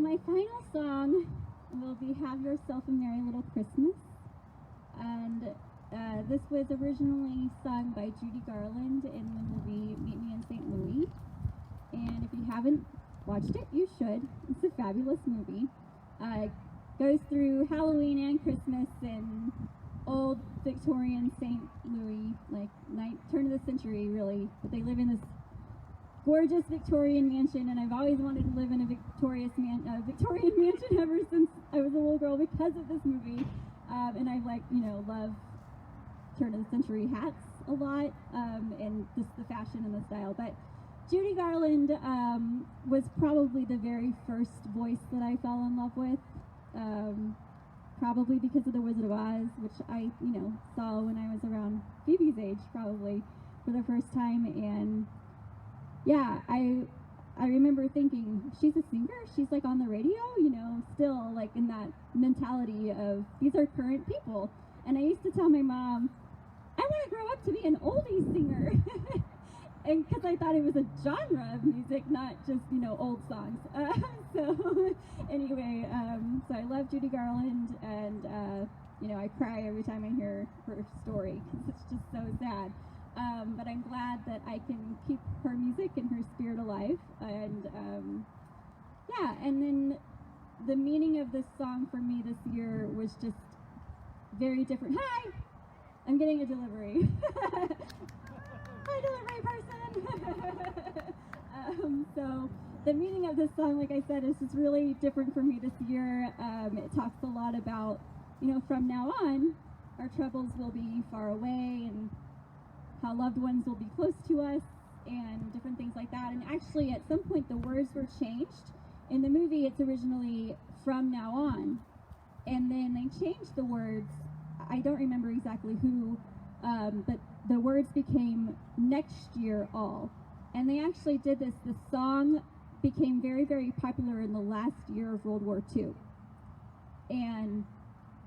my final song will be Have Yourself a Merry Little Christmas. And this was originally sung by Judy Garland in the movie Meet Me in St. Louis. And if you haven't watched it, you should. It's a fabulous movie. It goes through Halloween and Christmas in old Victorian St. Louis, like turn of the century, really. But they live in this gorgeous Victorian mansion, and I've always wanted to live in a Victorian mansion ever since I was a little girl because of this movie. And I love turn of the century hats a lot, and just the fashion and the style. But Judy Garland was probably the very first voice that I fell in love with, probably because of The Wizard of Oz, which I, saw when I was around Phoebe's age, probably for the first time. And yeah, I remember thinking, she's a singer, she's like on the radio, still like in that mentality of these are current people. And I used to tell my mom, I want to grow up to be an oldies singer. And because I thought it was a genre of music, not just, old songs. So anyway, so I love Judy Garland, and, I cry every time I hear her story because it's just so sad. But I'm glad that I can keep her music and her spirit alive. And and then the meaning of this song for me this year was just very different. Hi! I'm getting a delivery. Hi, delivery person! So the meaning of this song, like I said, is just really different for me this year. It talks a lot about, from now on, our troubles will be far away, and how loved ones will be close to us, and different things like that. And actually, at some point, the words were changed. In the movie, it's originally from now on, and then they changed the words. I don't remember exactly who, but the words became next year all. And they actually did this. The song became very, very popular in the last year of World War II. And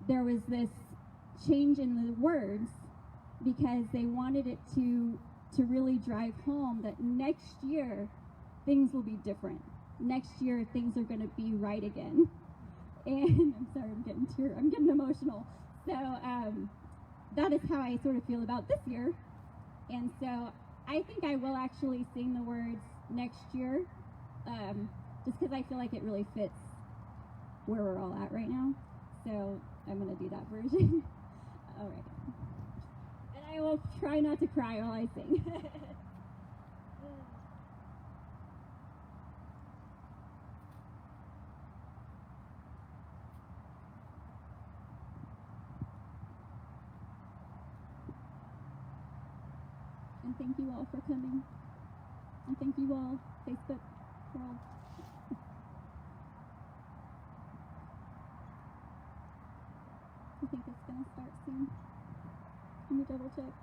there was this change in the words because they wanted it to really drive home that next year things will be different. Next year things are going to be right again. And I'm sorry, I'm getting emotional. So that is how I sort of feel about this year. And so I think I will actually sing the words next year, just because I feel like it really fits where we're all at right now. So I'm going to do that version. All right. And I will try not to cry while I sing. And thank you all for coming. And thank you all, Facebook world. I think it's going to start soon. Let me double check.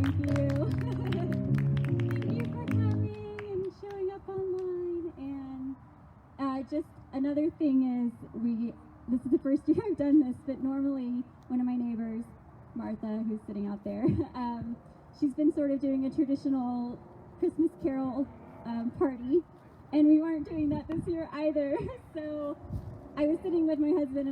Thank you. Thank you for coming and showing up online. And just another thing is, this is the first year I've done this, but normally one of my neighbors, Martha, who's sitting out there, she's been sort of doing a traditional Christmas carol party, and we weren't doing that this year either. So I was sitting with my husband